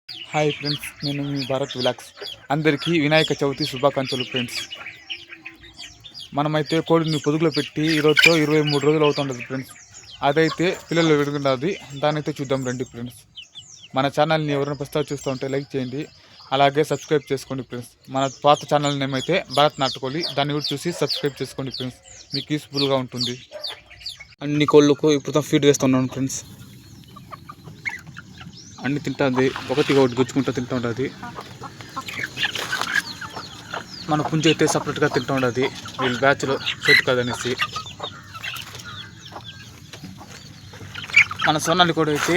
Hi friends, నేను మీ భారత్ విలాక్స్. అందరికీ వినాయక చవితి శుభాకాంక్షలు ఫ్రెండ్స్. మనమైతే కోడిని పొదుగులో పెట్టి ఈరోజుతో 23 రోజులు అవుతుండదు ఫ్రెండ్స్. అదైతే పిల్లలు విడుగుండదు. దానైతే చూద్దాం రండి ఫ్రెండ్స్. మన ఛానల్ని ఎవరైనా ప్రస్తుతం చూస్తూ ఉంటే లైక్ చేయండి, అలాగే సబ్స్క్రైబ్ చేసుకోండి ఫ్రెండ్స్. మన పాత ఛానల్ నేమ్ అయితే భారత్ నాటుకోలి, దాన్ని కూడా చూసి సబ్స్క్రైబ్ చేసుకోండి ఫ్రెండ్స్. మీకు యూస్ఫుల్గా ఉంటుంది. అన్ని కోళ్ళకు ఇప్పుడు ఫీడ్ వేస్తున్నాను ఫ్రెండ్స్. అన్ని తింటుంది, ఒకటి గుచ్చుకుంటూ తింటూ ఉంటుంది. మన పుంజు అయితే సపరేట్గా తింటూ ఉండదు, వీళ్ళు బ్యాచ్లో సెట్ కాదనేసి. మన సొన్నాలి కూడా అయితే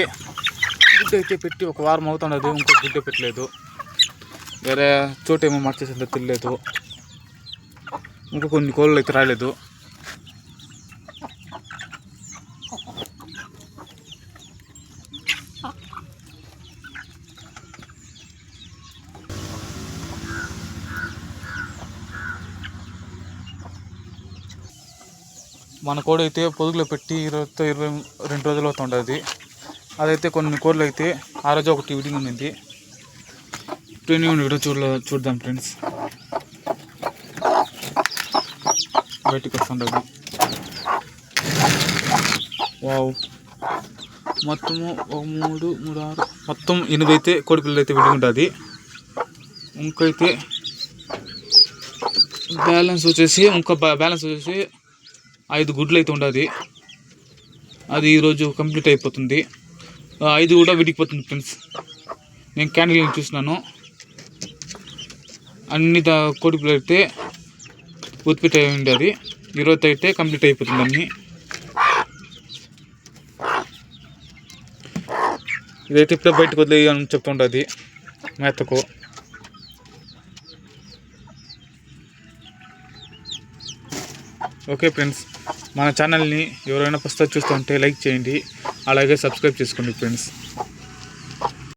గుడ్డ అయితే పెట్టి ఒక వారం అవుతుండదు, ఇంకో గుడ్డ పెట్టలేదు. వేరే చోటేమో మార్చేసిందో తెలియలేదు. ఇంకా కొన్ని కోళ్ళు అయితే రాలేదు. మన కోడి అయితే పొదుగులో పెట్టి 22 రోజులు అవుతుండదు. అదైతే కొన్ని కోళ్ళు అయితే ఆ రోజు ఒకటి విడిగి ఉంది. ప్రీమియం వీడియో చూద్దాం ఫ్రెండ్స్. బయటికి వస్తుండదు. వావ్, మొత్తము 3, 6 మొత్తం 8 అయితే కోడి పిల్లలు అయితే విడిగి ఉంటుంది. ఇంకైతే బ్యాలెన్స్ వచ్చేసి 5 గుడ్లు అయితే ఉండదు. అది ఈరోజు కంప్లీట్ అయిపోతుంది. 5 కూడా విడిగిపోతుంది ఫ్రెండ్స్. నేను క్యాండిల్ చూసినాను, అన్ని కోడి పిల్లలు అయితే ఉత్పత్తి అయి ఉండేది. ఈరోజు అయితే కంప్లీట్ అయిపోతుంది అన్నీ. ఇదైతే ఇప్పుడే బయటకు వదిలేయని చెప్తుంటుంది మేతకు. ఓకే ఫ్రెండ్స్, మన ఛానల్ని ఎవరైనా ప్రస్తుతం చూస్తూ ఉంటే లైక్ చేయండి, అలాగే సబ్స్క్రైబ్ చేసుకోండి ఫ్రెండ్స్.